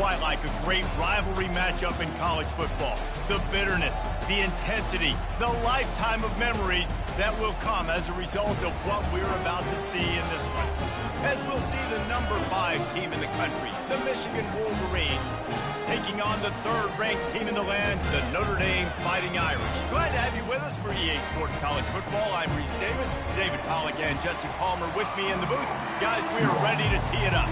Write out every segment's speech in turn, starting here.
quite like a great rivalry matchup in college football. The bitterness, the intensity, the lifetime of memories that will come as a result of what we're about to see in this one. As we'll see the number 5 team in the country, the Michigan Wolverines, taking on the 3rd-ranked team in the land, the Notre Dame Fighting Irish. Glad to have you with us for EA Sports College Football. I'm Reese Davis, David Pollack and Jesse Palmer with me in the booth. Guys, we are ready to tee it up.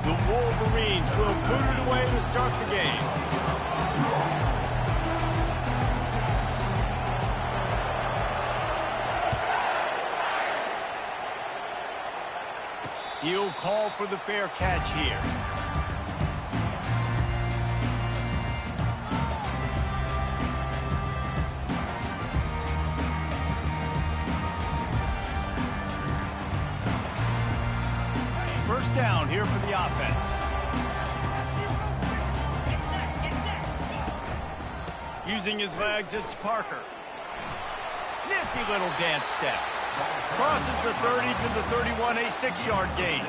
The Wolverines will boot it away to start the game. He'll call for the fair catch here. First down here for the offense. Using his legs, it's Parker. Nifty little dance step. Crosses the 30 to the 31, a 6-yard gain.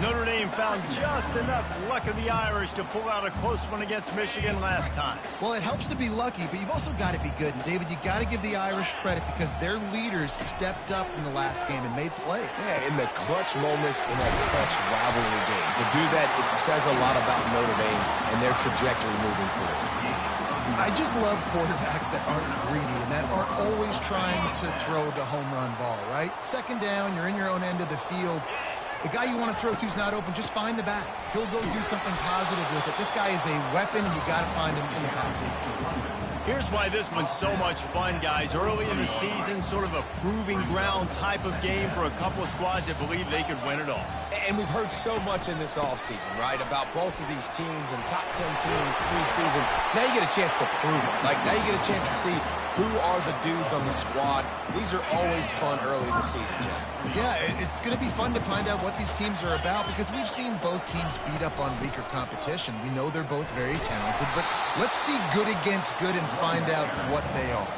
Notre Dame found just enough luck of the Irish to pull out a close one against Michigan last time. Well, it helps to be lucky, but you've also got to be good. And David, you got to give the Irish credit because their leaders stepped up in the last game and made plays. Yeah, in the clutch moments in a clutch rivalry game. To do that, it says a lot about Notre Dame and their trajectory moving forward. I just love quarterbacks that aren't greedy and that aren't always trying to throw the home run ball, right? Second down, you're in your own end of the field. The guy you want to throw to is not open. Just find the back. He'll go do something positive with it. This guy is a weapon, and you got to find him in the passing. Here's why this one's so much fun, guys. Early in the season, sort of a proving ground type of game for a couple of squads that believe they could win it all. And we've heard so much in this offseason, right, about both of these teams and top 10 teams preseason. Now you get a chance to prove it. Like, now you get a chance to see who are the dudes on the squad. These are always fun early in the season, Jesse. Yeah, it's going to be fun to find out what these teams are about because we've seen both teams beat up on weaker competition. We know they're both very talented, but let's see good against good and find out what they are.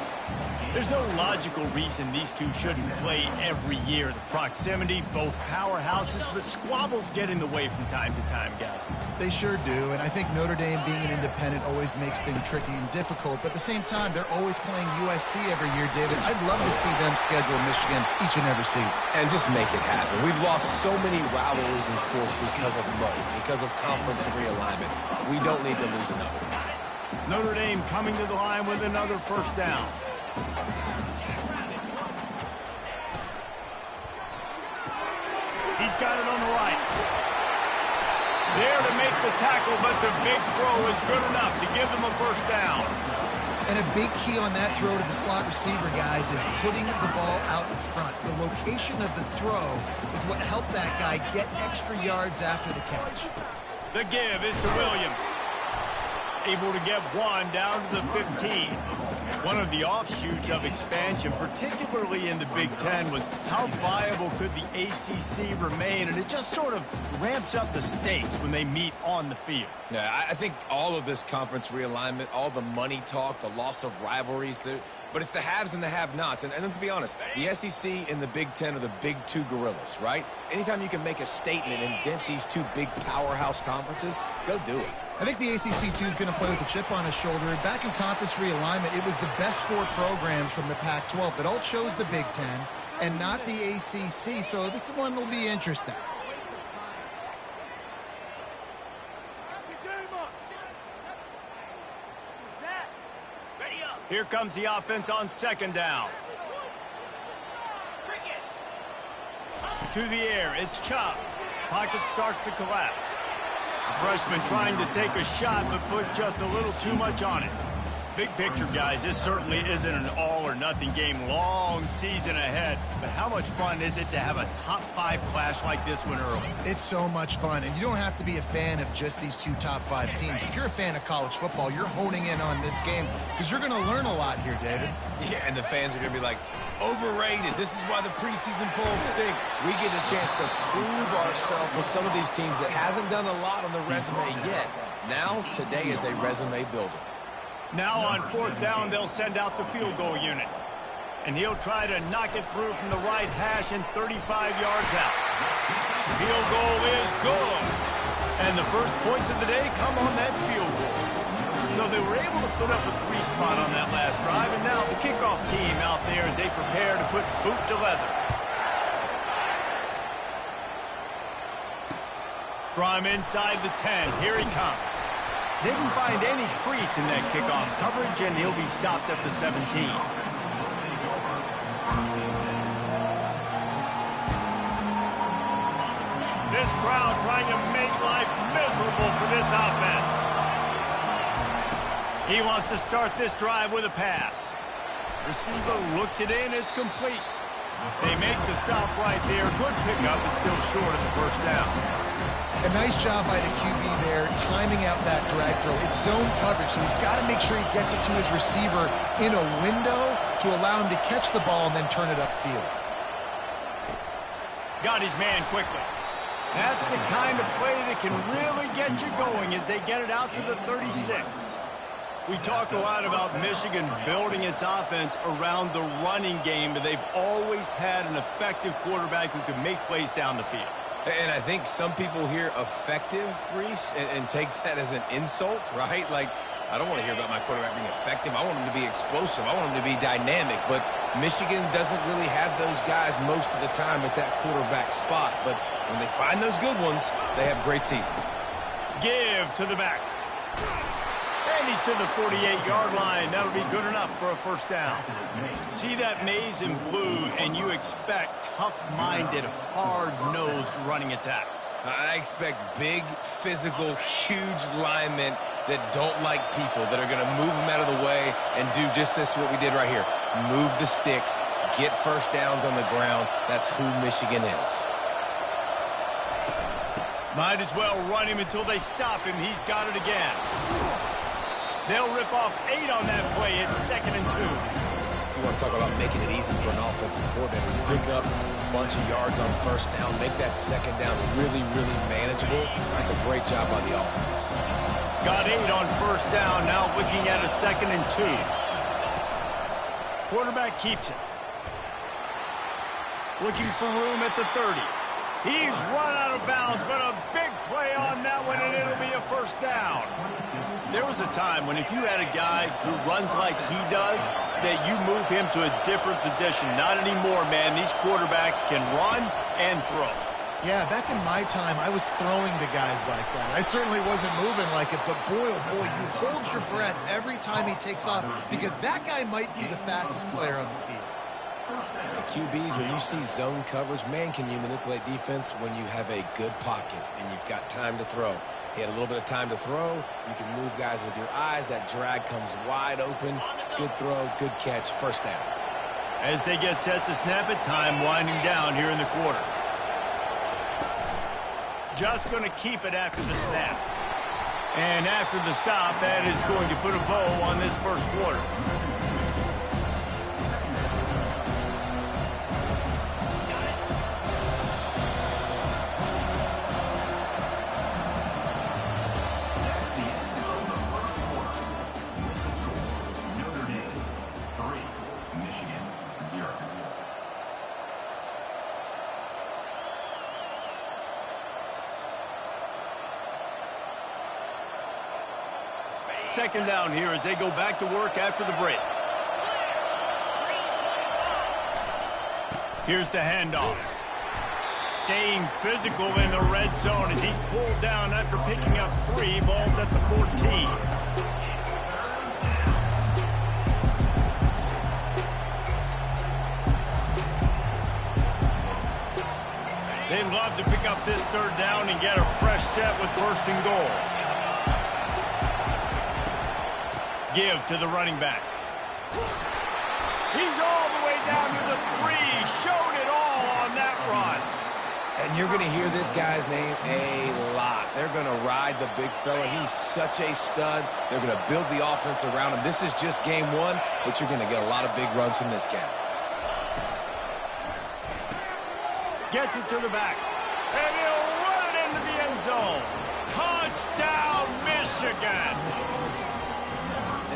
There's no logical reason these two shouldn't play every year. The proximity, both powerhouses, but squabbles get in the way from time to time, guys. They sure do, and I think Notre Dame being an independent always makes things tricky and difficult, but at the same time, they're always playing USC every year, David. I'd love to see them schedule Michigan each and every season. And just make it happen. We've lost so many rivalries in schools because of mode, because of conference realignment. We don't need to lose another one. Notre Dame coming to the line with another first down. He's got it on the right. There to make the tackle, but the big throw is good enough to give them a first down. And a big key on that throw to the slot receiver, guys, is putting the ball out in front. The location of the throw is what helped that guy get extra yards after the catch. The give is to Williams. Able to get one down to the 15. One of the offshoots of expansion, particularly in the Big Ten, was how viable could the ACC remain, and it just sort of ramps up the stakes when they meet on the field. Yeah, I think all of this conference realignment, all the money talk, the loss of rivalries, but it's the haves and the have-nots. And let's be honest, the SEC and the Big Ten are the big two gorillas, right? Anytime you can make a statement and dent these two big powerhouse conferences, go do it. I think the ACC, too, is going to play with a chip on his shoulder. Back in conference realignment, it was the best 4 programs from the Pac-12 that all chose the Big Ten and not the ACC, so this one will be interesting. Here comes the offense on second down. To the air, it's Chop. Pocket starts to collapse. The freshman trying to take a shot, but put just a little too much on it. Big picture, guys, this certainly isn't an all-or-nothing game. Long season ahead, but how much fun is it to have a top-5 clash like this one early? It's so much fun, and you don't have to be a fan of just these 2 top-5 teams. If you're a fan of college football, you're honing in on this game because you're going to learn a lot here, David. Yeah, and the fans are going to be like, overrated. This is why the preseason polls stink. We get a chance to prove ourselves with some of these teams that hasn't done a lot on the resume yet. Now, today is a resume builder. Now on 4th down, they'll send out the field goal unit. And he'll try to knock it through from the right hash and 35 yards out. Field goal is good. And the first points of the day come on that field goal. So they were able to put up a 3 spot on that last drive, and now the kickoff team out there as they prepare to put boot to leather. From inside the 10, here he comes. Didn't find any crease in that kickoff coverage, and he'll be stopped at the 17. This crowd trying to make life miserable for this offense. He wants to start this drive with a pass. Receiver looks it in, it's complete. They make the stop right there. Good pickup, but still short of the first down. A nice job by the QB there, timing out that drag throw. It's zone coverage, so he's got to make sure he gets it to his receiver in a window to allow him to catch the ball and then turn it upfield. Got his man quickly. That's the kind of play that can really get you going as they get it out to the 36. We talked a lot about Michigan building its offense around the running game, but they've always had an effective quarterback who can make plays down the field. And I think some people hear effective, Reese, and take that as an insult, right? Like, I don't want to hear about my quarterback being effective. I want him to be explosive. I want him to be dynamic. But Michigan doesn't really have those guys most of the time at that quarterback spot. But when they find those good ones, they have great seasons. Give to the back. And he's to the 48-yard line. That'll be good enough for a first down. See that maze in blue, and you expect tough-minded, hard-nosed running attacks. I expect big, physical, huge linemen that don't like people, that are going to move them out of the way and do just this, what we did right here. Move the sticks, get first downs on the ground. That's who Michigan is. Might as well run him until they stop him. He's got it again. They'll rip off 8 on that play. It's 2nd and 2. You want to talk about making it easy for an offensive coordinator. You pick up a bunch of yards on first down, make that second down really, really manageable. That's a great job by the offense. Got 8 on first down. Now looking at a 2nd and 2. Quarterback keeps it. Looking for room at the 30. He's run out of bounds, but a big play on that one, and it'll be a first down. There was a time when if you had a guy who runs like he does, that you move him to a different position. Not anymore, man. These quarterbacks can run and throw. Yeah, back in my time, I was throwing to guys like that. I certainly wasn't moving like it, but boy, oh boy, you hold your breath every time he takes off because that guy might be the fastest player on the field. QBs, when you see zone coverage, man, can you manipulate defense when you have a good pocket and you've got time to throw. He had a little bit of time to throw. You can move guys with your eyes. That drag comes wide open. Good throw, good catch, first down. As they get set to snap it, time winding down here in the quarter. Just going to keep it after the snap. And after the stop, that is going to put a bow on this first quarter. Second down here as they go back to work after the break. Here's the handoff. Staying physical in the red zone as he's pulled down after picking up 3 balls at the 14. They'd love to pick up this third down and get a fresh set with first and goal. Give to the running back. He's all the way down to the 3. Showed it all on that run. And you're going to hear this guy's name a lot. They're going to ride the big fella. He's such a stud. They're going to build the offense around him. This is just game 1, but you're going to get a lot of big runs from this guy. Gets it to the back. And he'll run it into the end zone. Touchdown, Michigan.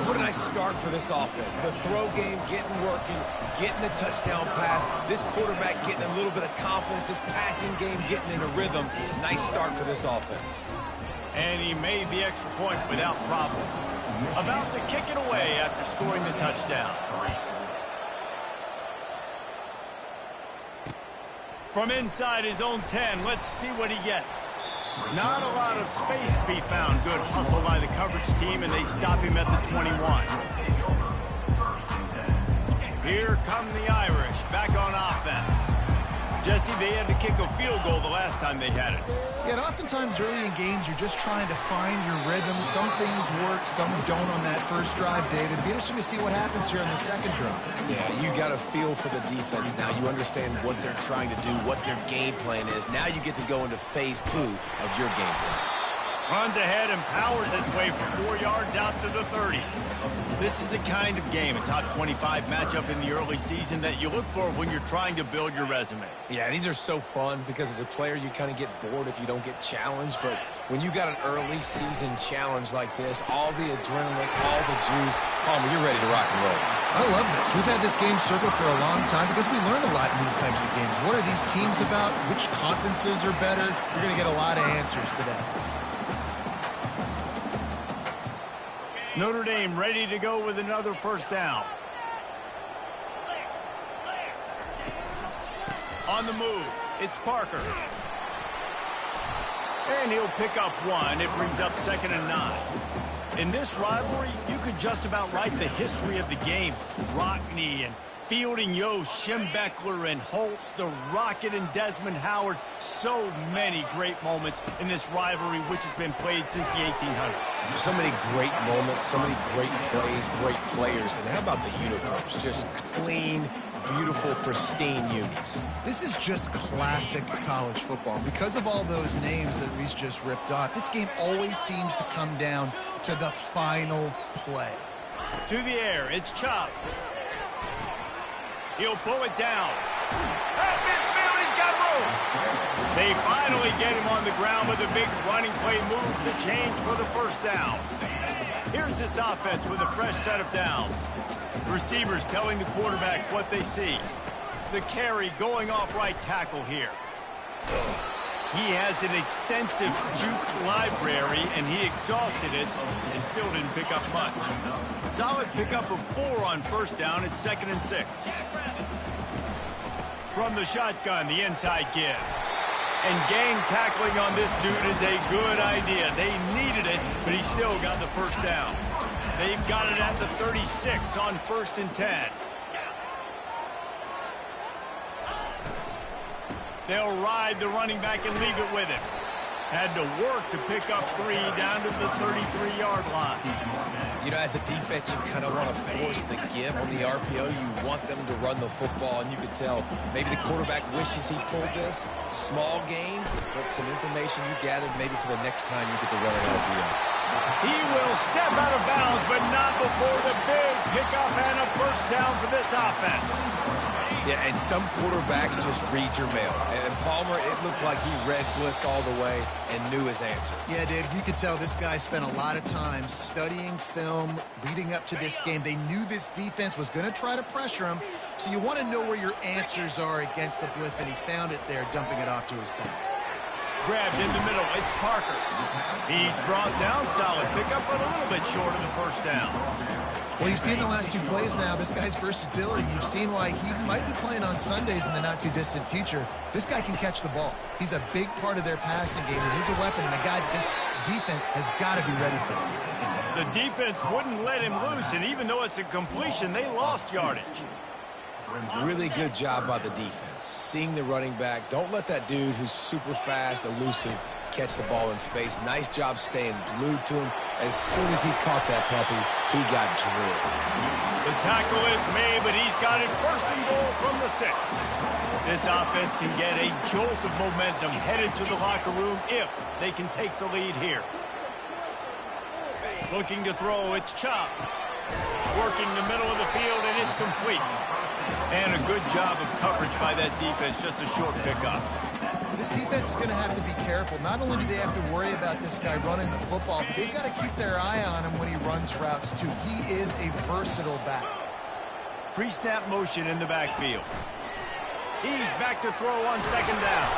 What a nice start for this offense. The throw game getting working, getting the touchdown pass. This quarterback getting a little bit of confidence. This passing game getting in a rhythm. Nice start for this offense. And he made the extra point without problem. About to kick it away after scoring the touchdown. From inside his own 10, let's see what he gets. Not a lot of space to be found. Good hustle by the coverage team, and they stop him at the 21. Here come the Irish, back on offense. Jesse, they had to kick a field goal the last time they had it. Yeah, and oftentimes early in games, you're just trying to find your rhythm. Some things work, some don't on that first drive, David. It'd be interesting to see what happens here on the second drive. Yeah, you got a feel for the defense now. You understand what they're trying to do, what their game plan is. Now you get to go into phase 2 of your game plan. Runs ahead and powers his way for 4 yards out to the 30. This is the kind of game, a top 25 matchup in the early season, that you look for when you're trying to build your resume. Yeah, these are so fun because as a player, you kind of get bored if you don't get challenged. But when you got an early season challenge like this, all the adrenaline, all the juice, Palmer, you're ready to rock and roll. I love this. We've had this game circled for a long time because we learn a lot in these types of games. What are these teams about? Which conferences are better? You're going to get a lot of answers today. Notre Dame ready to go with another first down. On the move, it's Parker. And he'll pick up 1. It brings up 2nd and 9. In this rivalry, you could just about write the history of the game. Rockne and Fielding, Yost, Schembechler and Holtz, the Rocket and Desmond Howard. So many great moments in this rivalry, which has been played since the 1800s. So many great moments, so many great plays, great players. And how about the uniforms? Just clean, beautiful, pristine unis. This is just classic college football. Because of all those names that Reese just ripped off, this game always seems to come down to the final play. To the air, it's Chop. He'll pull it down. At midfield, he's got room. They finally get him on the ground with a big running play moves to change for the first down. Here's this offense with a fresh set of downs. Receivers telling the quarterback what they see. The carry going off right tackle here. He has an extensive juke library, and he exhausted it and still didn't pick up much. Solid pickup of 4 on first down. It's 2nd and 6. From the shotgun, the inside give. And gang tackling on this dude is a good idea. They needed it, but he still got the first down. They've got it at the 36 on 1st and 10. They'll ride the running back and leave it with him. Had to work to pick up 3 down to the 33-yard line. You know, as a defense, you kind of want to force the give on the RPO. You want them to run the football, and you could tell maybe the quarterback wishes he pulled this. Small gain, but some information you gathered maybe for the next time you get to run an RPO. He will step out of bounds, but not before the big pickup and a first down for this offense. Yeah, and some quarterbacks just read your mail. And Palmer, it looked like he read blitz all the way and knew his answer. Yeah, Dave, you could tell this guy spent a lot of time studying film leading up to this game. They knew this defense was going to try to pressure him, so you want to know where your answers are against the blitz, and he found it there, dumping it off to his back. Grabbed in the middle, it's Parker. He's brought down, solid pickup, but a little bit short of the first down. Well, you've seen the last 2 plays now. This guy's versatility. You've seen why he might be playing on Sundays in the not-too-distant future. This guy can catch the ball. He's a big part of their passing game, and he's a weapon, and a guy that this defense has got to be ready for. The defense wouldn't let him loose, and even though it's a completion, they lost yardage. Really good job by the defense. Seeing the running back. Don't let that dude who's super fast, elusive, catch the ball in space. Nice job staying glued to him. As soon as he caught that puppy, he got drilled. The tackle is made, but he's got it 1st and goal from the 6. This offense can get a jolt of momentum headed to the locker room if they can take the lead here. Looking to throw, it's Chop. Working the middle of the field, and it's complete. And a good job of coverage by that defense, just a short pickup. This defense is going to have to be careful. Not only do they have to worry about this guy running the football, but they've got to keep their eye on him when he runs routes, too. He is a versatile back. Pre-snap motion in the backfield. He's back to throw on second down.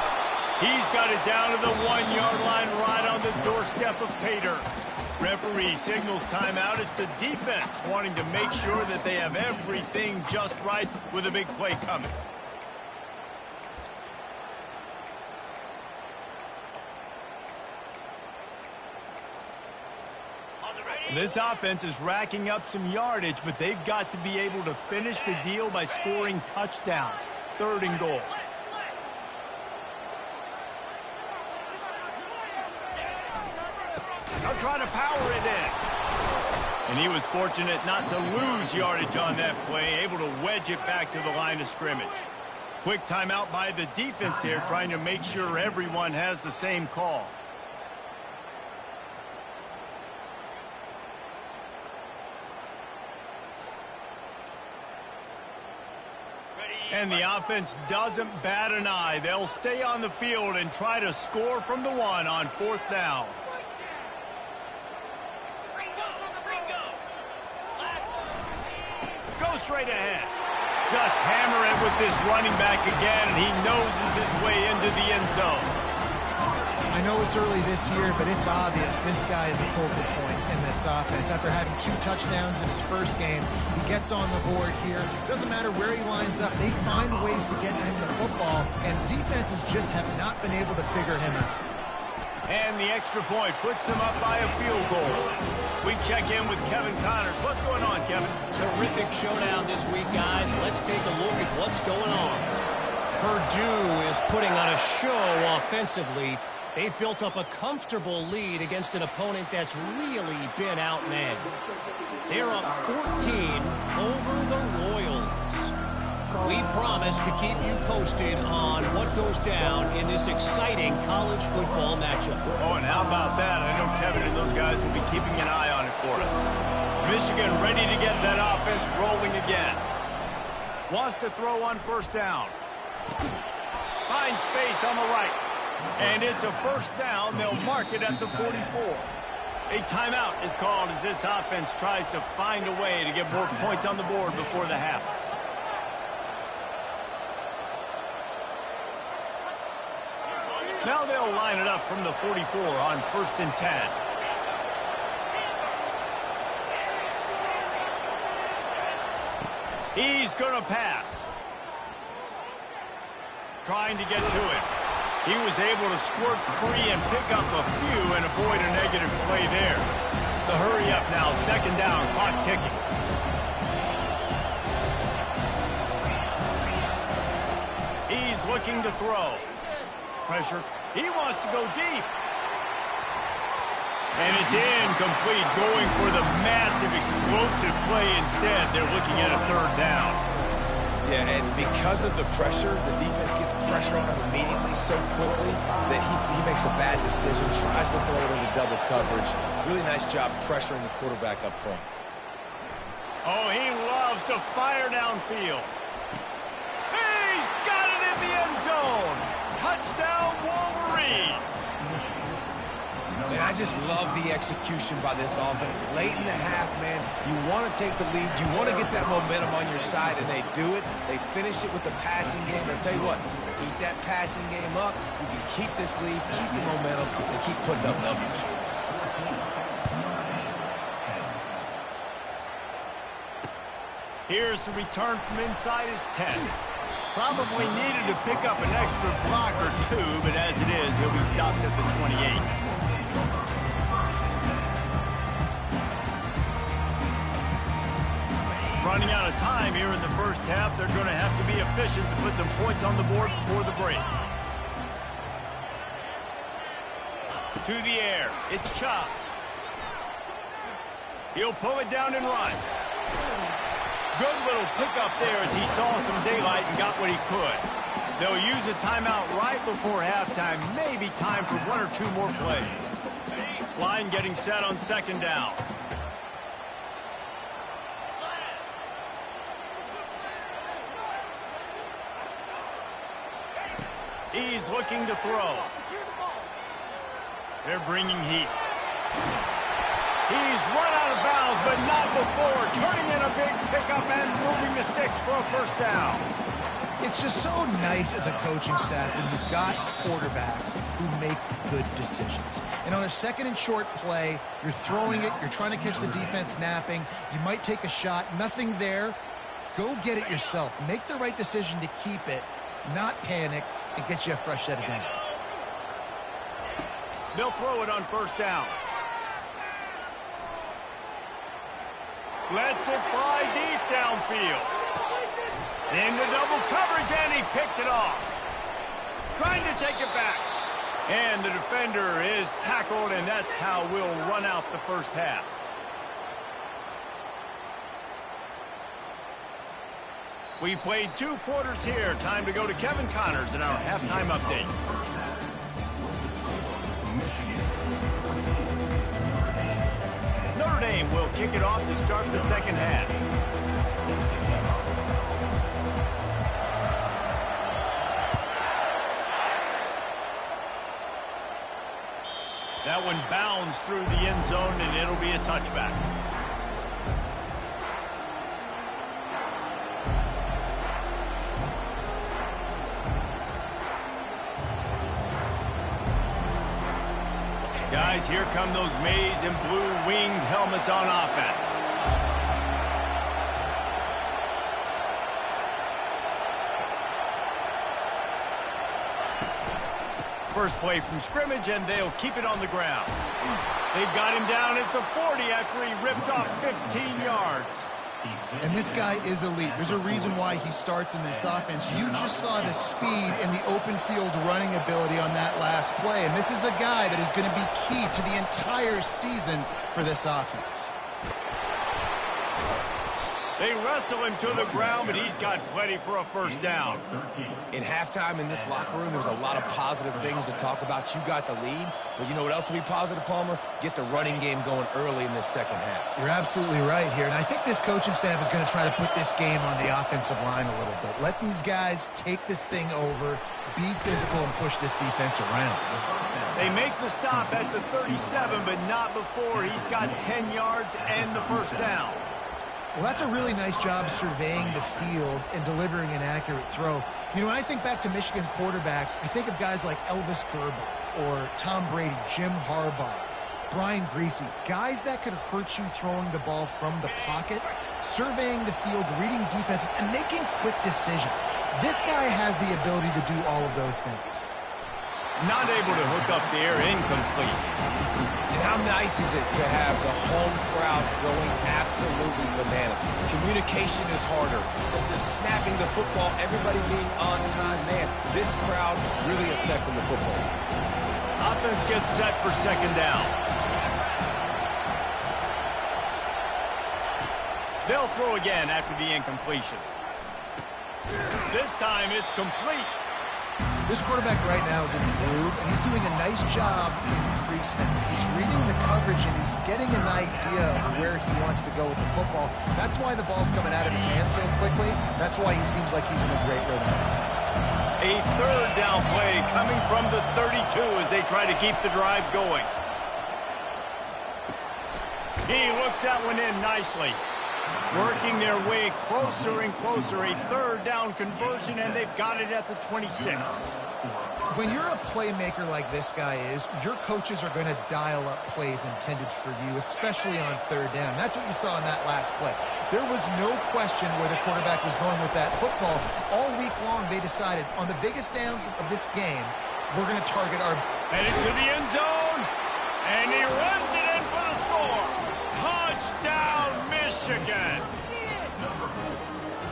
He's got it down to the 1-yard line right on the doorstep of Pater. Referee signals timeout. It's the defense wanting to make sure that they have everything just right with a big play coming. This offense is racking up some yardage, but they've got to be able to finish the deal by scoring touchdowns. 3rd and goal. They'll try to power it in. And he was fortunate not to lose yardage on that play, able to wedge it back to the line of scrimmage. Quick timeout by the defense there, trying to make sure everyone has the same call. And the offense doesn't bat an eye. They'll stay on the field and try to score from the 1 on 4th down. Go straight ahead. Just hammer it with this running back again, and he noses his way into the end zone. I know it's early this year, but it's obvious this guy is a focal point in this offense. After having 2 touchdowns in his first game, he gets on the board here. Doesn't matter where he lines up. They find ways to get him the football, and defenses just have not been able to figure him out. And the extra point puts them up by a field goal. We check in with Kevin Connors. What's going on, Kevin? Terrific showdown this week, guys. Let's take a look at what's going on. Purdue is putting on a show offensively. They've built up a comfortable lead against an opponent that's really been outmanned. They're up 14 over the Royals. We promise to keep you posted on what goes down in this exciting college football matchup. Oh, and how about that? I know Kevin and those guys will be keeping an eye on it for us. Michigan ready to get that offense rolling again. Wants to throw on 1st down. Finds space on the right. And it's a 1st down. They'll mark it at the 44. A timeout is called as this offense tries to find a way to get more points on the board before the half. Now they'll line it up from the 44 on 1st and 10. He's going to pass. Trying to get to it. He was able to squirt free and pick up a few and avoid a negative play there. The hurry up now, 2nd down, clock ticking. He's looking to throw. Pressure. He wants to go deep. And it's incomplete, going for the massive explosive play instead. They're looking at a 3rd down. Yeah, and because of the pressure, the defense gets pressure on him immediately so quickly that he makes a bad decision, tries to throw it into double coverage. Really nice job pressuring the quarterback up front. Oh, he loves to fire downfield. He's got it in the end zone. Touchdown, Wolverine. And I just love the execution by this offense. Late in the half, man, you want to take the lead. You want to get that momentum on your side, and they do it. They finish it with the passing game. And I'll tell you what, keep that passing game up. You can keep this lead, keep the momentum, and keep putting up numbers. Here's the return from inside his 10. Probably needed to pick up an extra block or 2, but as it is, he'll be stopped at the 28. Running out of time here in the 1st half. They're going to have to be efficient to put some points on the board before the break. To the air. It's Chop. He'll pull it down and run. Good little pickup there as he saw some daylight and got what he could. They'll use a timeout right before halftime. Maybe time for 1 or 2 more plays. Line getting set on 2nd down. He's looking to throw. They're bringing heat. He's run out of bounds, but not before turning in a big pickup and moving the sticks for a first down. It's just so nice as a coaching staff when you've got quarterbacks who make good decisions. And on a second and short play, you're throwing it, you're trying to catch the defense napping, you might take a shot, nothing there. Go get it yourself. Make the right decision to keep it, not panic, and get you a fresh set of downs. They'll throw it on first down. Lets it fly deep downfield. Into double coverage, and he picked it off. Trying to take it back. And the defender is tackled, and that's how we'll run out the first half. We've played 2 quarters here. Time to go to Kevin Connors in our halftime update. Notre Dame will kick it off to start the second half. That one bounds through the end zone, and it'll be a touchback. Guys, here come those maize and blue winged helmets on offense. First play from scrimmage, and they'll keep it on the ground. They've got him down at the 40 after he ripped off 15 yards. And this guy is elite. There's a reason why he starts in this offense. You just saw the speed and the open field running ability on that last play. And this is a guy that is going to be key to the entire season for this offense. They wrestle him to the ground, but he's got plenty for a first down. In halftime in this locker room, there was a lot of positive things to talk about. You got the lead, but you know what else will be positive, Palmer? Get the running game going early in this second half. You're absolutely right here, and I think this coaching staff is going to try to put this game on the offensive line a little bit. Let these guys take this thing over, be physical, and push this defense around. They make the stop at the 37, but not before he's got 10 yards and the first down. Well, that's a really nice job surveying the field and delivering an accurate throw. You know, when I think back to Michigan quarterbacks, I think of guys like Elvis Gerber or Tom Brady, Jim Harbaugh, Brian Griese, guys that could hurt you throwing the ball from the pocket, surveying the field, reading defenses, and making quick decisions. This guy has the ability to do all of those things. Not able to hook up there, incomplete. And how nice is it to have the home crowd going absolutely bananas? Communication is harder. The snapping the football, everybody being on time. Man, this crowd really affecting the football. Offense gets set for second down. They'll throw again after the incompletion. This time it's complete. This quarterback right now is in a groove, and he's doing a nice job in pre-snap. He's reading the coverage, and he's getting an idea of where he wants to go with the football. That's why the ball's coming out of his hands so quickly. That's why he seems like he's in a great rhythm. A third down play coming from the 32 as they try to keep the drive going. He looks that one in nicely. Working their way closer and closer. A third down conversion, and they've got it at the 26. When you're a playmaker like this guy is, your coaches are going to dial up plays intended for you, especially on third down. That's what you saw in that last play. There was no question where the quarterback was going with that football. All week long, they decided on the biggest downs of this game, we're going to target our... Headed to the end zone, and he runs it in for the score. Touchdown, Michigan.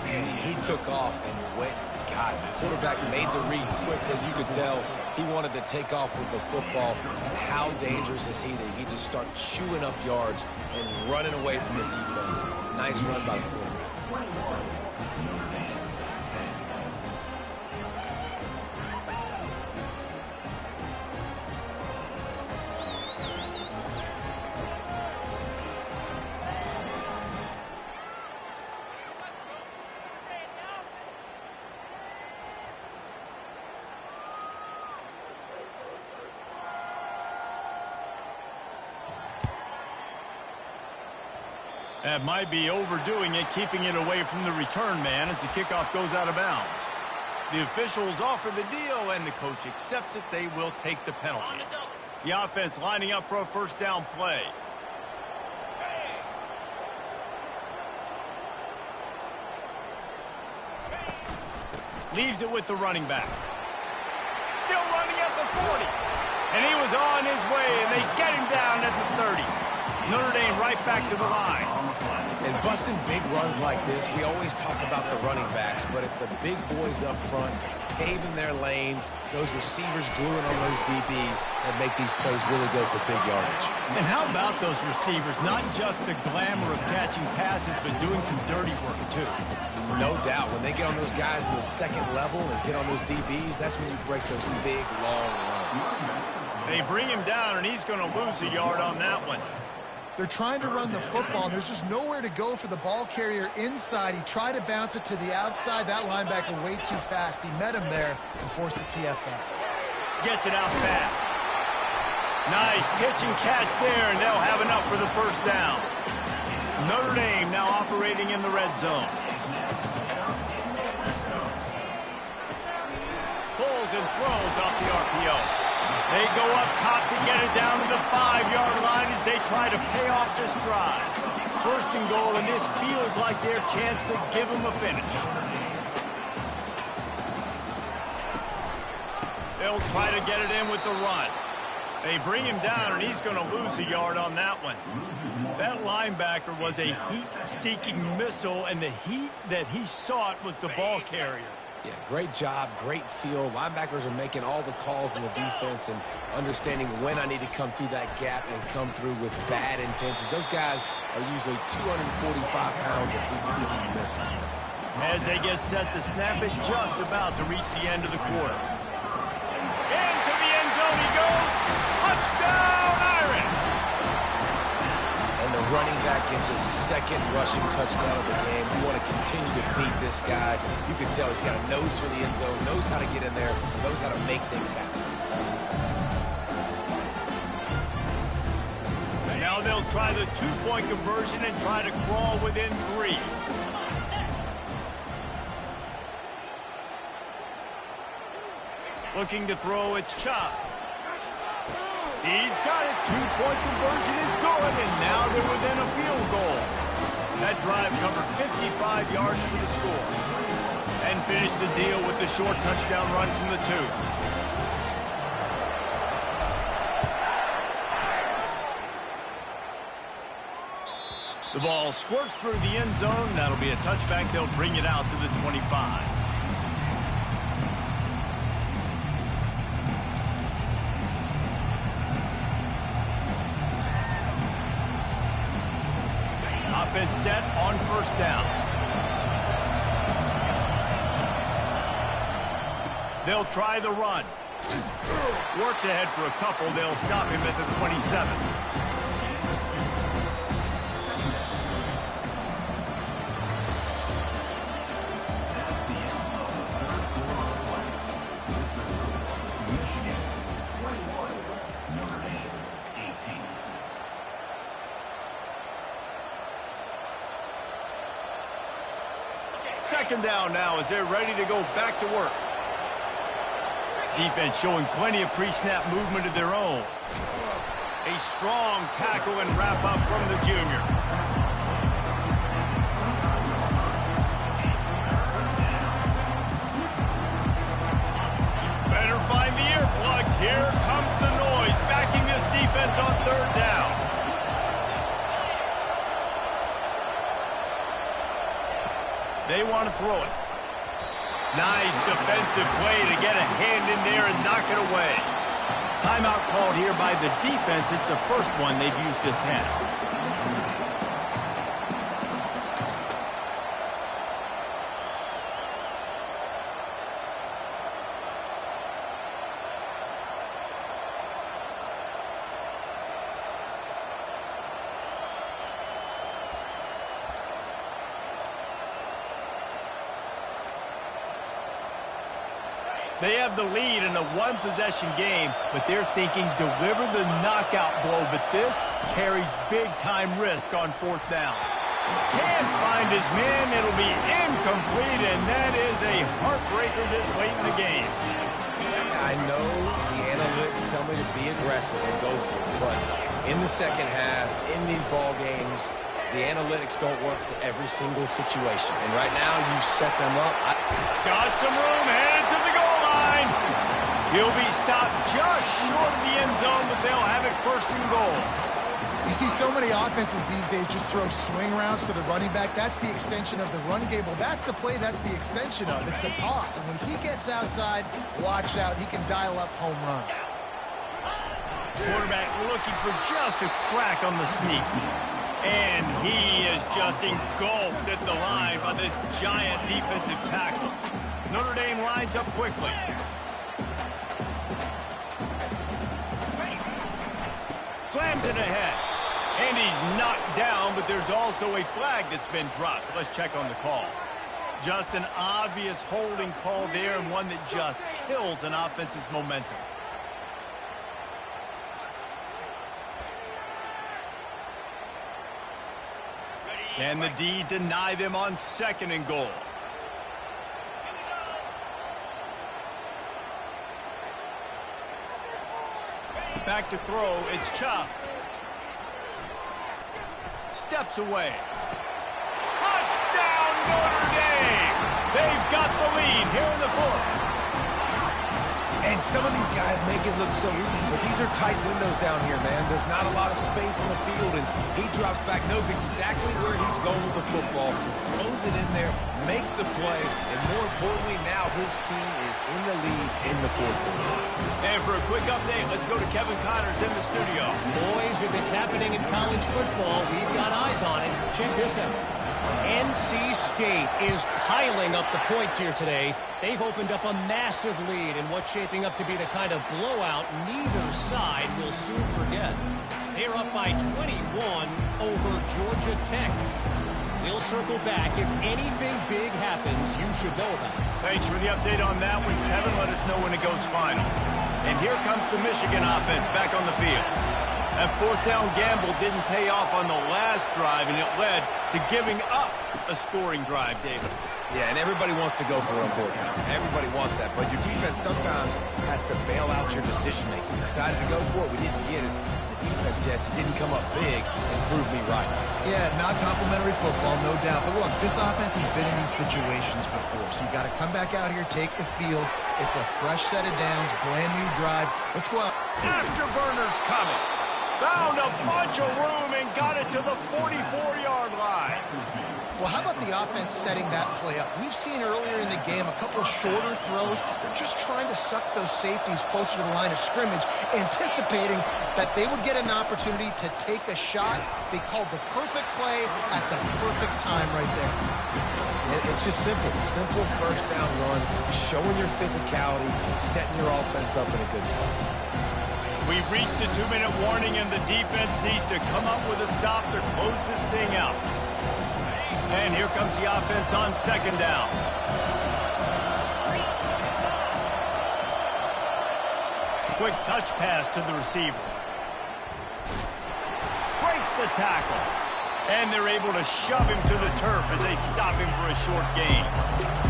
Man, he took off and went. God, the quarterback made the read quickly. You could tell he wanted to take off with the football. And how dangerous is he that he just start chewing up yards and running away from the defense. Nice run by the quarterback. That might be overdoing it, keeping it away from the return man as the kickoff goes out of bounds. The officials offer the deal, and the coach accepts it. They will take the penalty. The offense lining up for a first down play. Leaves it with the running back. Still running at the 40. And he was on his way, and they get him down at the 30. Notre Dame right back to the line. And busting big runs like this, we always talk about the running backs, but it's the big boys up front, paving their lanes, those receivers gluing on those DBs, that make these plays really go for big yardage. And how about those receivers? Not just the glamour of catching passes, but doing some dirty work, too. No doubt. When they get on those guys in the second level and get on those DBs, that's when you break those big, long runs. They bring him down, and he's going to lose a yard on that one. They're trying to run the football, and there's just nowhere to go for the ball carrier inside. He tried to bounce it to the outside. That linebacker way too fast. He met him there and forced the TFL. Gets it out fast. Nice pitch and catch there, and they'll have enough for the first down. Notre Dame now operating in the red zone. Pulls and throws off the RPO. They go up top to get it down to the 5-yard line as they try to pay off this drive. First and goal, and this feels like their chance to give them a finish. They'll try to get it in with the run. They bring him down, and he's going to lose a yard on that one. That linebacker was a heat-seeking missile, and the heat that he sought was the ball carrier. Yeah, great job, great feel. Linebackers are making all the calls in the defense and understanding when I need to come through that gap and come through with bad intentions. Those guys are usually 245 pounds of heat-seeking missile. As they get set to snap it, just about to reach the end of the quarter. Into the end zone he goes. Touchdown, Irish! And the running back gets his second rushing touchdown of the game. You want to continue to feed this guy. You can tell he's got a nose for the end zone, knows how to get in there, knows how to make things happen. Now they'll try the two-point conversion and try to crawl within 3. Looking to throw, it's Chop. He's got it. Two-point conversion is good, and now they're within a field goal. That drive covered 55 yards for the score. And finished the deal with the short touchdown run from the 2. The ball squirts through the end zone. That'll be a touchback. They'll bring it out to the 25. Offense set on first down. They'll try the run. Works ahead for a couple. They'll stop him at the 27. Second down now as they're ready to go back to work. Defense showing plenty of pre-snap movement of their own. A strong tackle and wrap up from the junior. Better find the earplugs. Here comes the noise, backing this defense on third down. They want to throw it. Nice defensive play to get a hand in there and knock it away. Timeout called here by the defense. It's the first one they've used this half. They have the lead in a one-possession game, but they're thinking deliver the knockout blow. But this carries big-time risk on fourth down. Can't find his man. It'll be incomplete, and that is a heartbreaker this late in the game. I know the analytics tell me to be aggressive and go for it, but in the second half, in these ball games, the analytics don't work for every single situation. And right now, you set them up. Got some room, headed to the goal line. He'll be stopped just short of the end zone, but they'll have it first and goal. You see so many offenses these days just throw swing routes to the running back. That's the extension of the run game. Well, that's the play that's the extension of. It's the toss. And when he gets outside, watch out. He can dial up home runs. Quarterback looking for just a crack on the sneak. And he is just engulfed at the line by this giant defensive tackle. Notre Dame lines up quickly. Slams it ahead. And he's knocked down, but there's also a flag that's been dropped. Let's check on the call. Just an obvious holding call there, and one that just kills an offense's momentum. Can the D deny them on second and goal? Back to throw, it's Chop. Steps away. Touchdown, Notre Dame! They've got the lead here in the fourth. And some of these guys make it look so easy, but these are tight windows down here, man. There's not a lot of space in the field, and he drops back, knows exactly where he's going with the football, throws it in there, makes the play, and more importantly, now his team is in the lead in the fourth quarter. And for a quick update, let's go to Kevin Connors in the studio. Boys, if it's happening in college football, we've got eyes on it. Check this out. NC State is piling up the points here today. They've opened up a massive lead in what's shaping up to be the kind of blowout neither side will soon forget. They're up by 21 over Georgia Tech. We'll circle back. If anything big happens, you should know about it. Thanks for the update on that one, Kevin. Let us know when it goes final. And here comes the Michigan offense back on the field. That fourth down gamble didn't pay off on the last drive, and it led to giving up a scoring drive, David. Yeah, and everybody wants to go for it on fourth down. Everybody wants that, but your defense sometimes has to bail out your decision-making. Decided to go for it, we didn't get it. The defense, Jesse, didn't come up big and prove me right. Yeah, not complimentary football, no doubt. But look, this offense has been in these situations before, so you've got to come back out here, take the field. It's a fresh set of downs, brand new drive. Let's go out. Afterburners coming. Found a bunch of room and got it to the 44-yard line. Well, how about the offense setting that play up? We've seen earlier in the game a couple of shorter throws. They're just trying to suck those safeties closer to the line of scrimmage, anticipating that they would get an opportunity to take a shot. They called the perfect play at the perfect time right there. It's just simple. Simple first down run, showing your physicality, setting your offense up in a good spot. We've reached the 2-minute warning, and the defense needs to come up with a stop to close this thing out. And here comes the offense on second down. Quick touch pass to the receiver. Breaks the tackle. And they're able to shove him to the turf as they stop him for a short gain.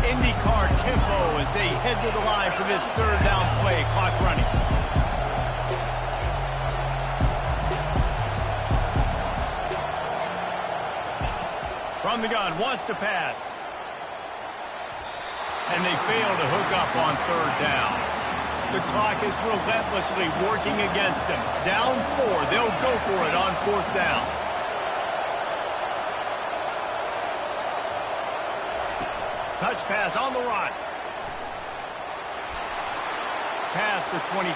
IndyCar tempo as they head to the line for this third down play. Clock running. From the gun, wants to pass. And they fail to hook up on third down. The clock is relentlessly working against them. Down 4, they'll go for it on fourth down. Touch pass on the run. Past the 25.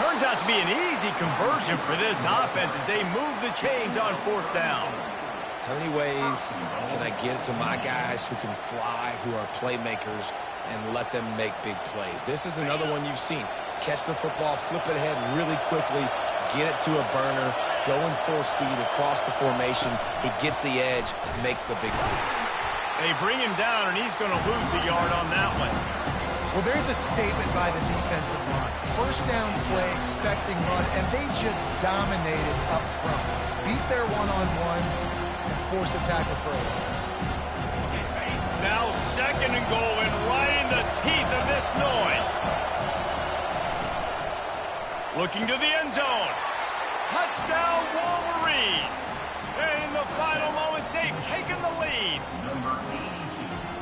Turns out to be an easy conversion for this offense as they move the chains on fourth down. How many ways can I get it to my guys who can fly, who are playmakers, and let them make big plays? This is another one you've seen. Catch the football, flip it ahead really quickly, get it to a burner, going full speed across the formation. He gets the edge, makes the big play. They bring him down, and he's going to lose a yard on that one. Well, there's a statement by the defensive line. First down play, expecting run, and they just dominated up front. Beat their one-on-ones. and force a tackle for a loss. Now 2nd and goal, and right in the teeth of this noise. Looking to the end zone. Touchdown, Wolverines. And in the final moments, they've taken the lead.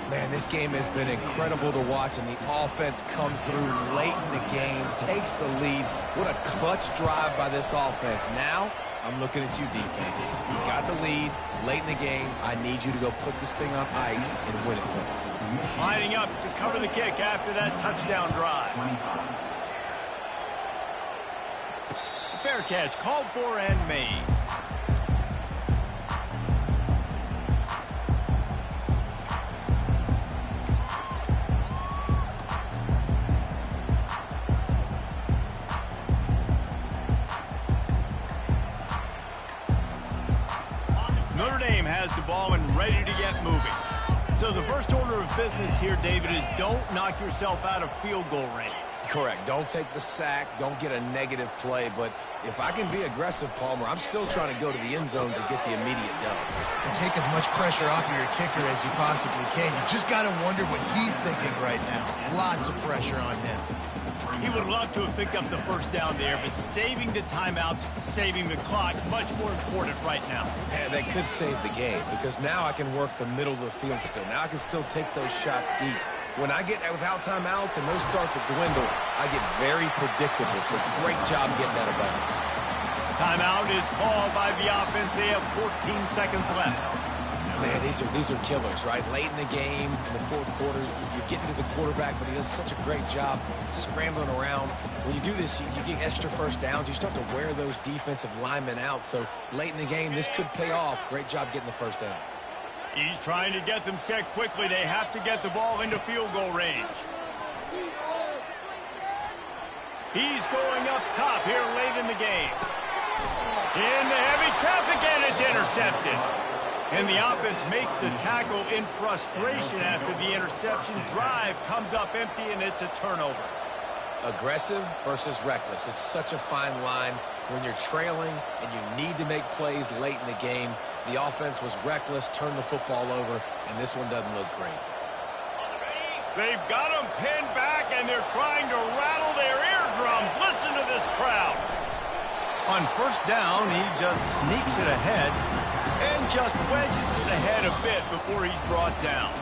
Man, this game has been incredible to watch, and the offense comes through late in the game, takes the lead. What a clutch drive by this offense. Now, I'm looking at you, defense. You got the lead late in the game. I need you to go put this thing on ice and win it for me. Lining up to cover the kick after that touchdown drive. Fair catch, called for and made. Notre Dame has the ball and ready to get moving. So the first order of business here, David, is don't knock yourself out of field goal range. Correct. Don't take the sack. Don't get a negative play. But if I can be aggressive, Palmer, I'm still trying to go to the end zone to get the immediate dub. And take as much pressure off of your kicker as you possibly can. You just got to wonder what he's thinking right now. Lots of pressure on him. He would love to have picked up the first down there, but saving the timeouts, saving the clock, much more important right now. Yeah, that could save the game because now I can work the middle of the field still. Now I can still take those shots deep. When I get without timeouts and those start to dwindle, I get very predictable. So great job getting that abundance. Timeout is called by the offense. They have 14 seconds left. Man, these are killers, right? Late in the game, in the fourth quarter, you get into the quarterback, but he does such a great job scrambling around. When you do this, you get extra first downs. You start to wear those defensive linemen out. So late in the game, this could pay off. Great job getting the first down. He's trying to get them set quickly. They have to get the ball into field goal range. He's going up top here late in the game. In the heavy traffic, and it's intercepted. And the offense makes the tackle in frustration after the interception. Drive comes up empty, and it's a turnover. Aggressive versus reckless. It's such a fine line when you're trailing and you need to make plays late in the game. The offense was reckless, turned the football over, and this one doesn't look great. They've got him pinned back, and they're trying to rattle their eardrums. Listen to this crowd. On first down, he just sneaks it ahead and just wedges it ahead a bit before he's brought down.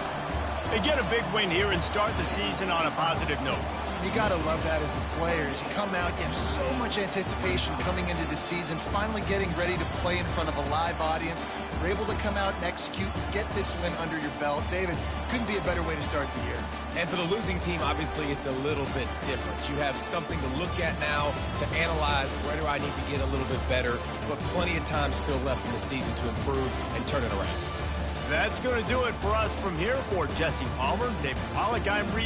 They get a big win here and start the season on a positive note. You got to love that as the players. You come out, you have so much anticipation coming into the season, finally getting ready to play in front of a live audience. You're able to come out and execute, get this win under your belt. David, couldn't be a better way to start the year. And for the losing team, obviously, it's a little bit different. You have something to look at now to analyze where do I need to get a little bit better, but plenty of time still left in the season to improve and turn it around. That's going to do it for us from here. For Jesse Palmer, David Pollack, I'm Reese.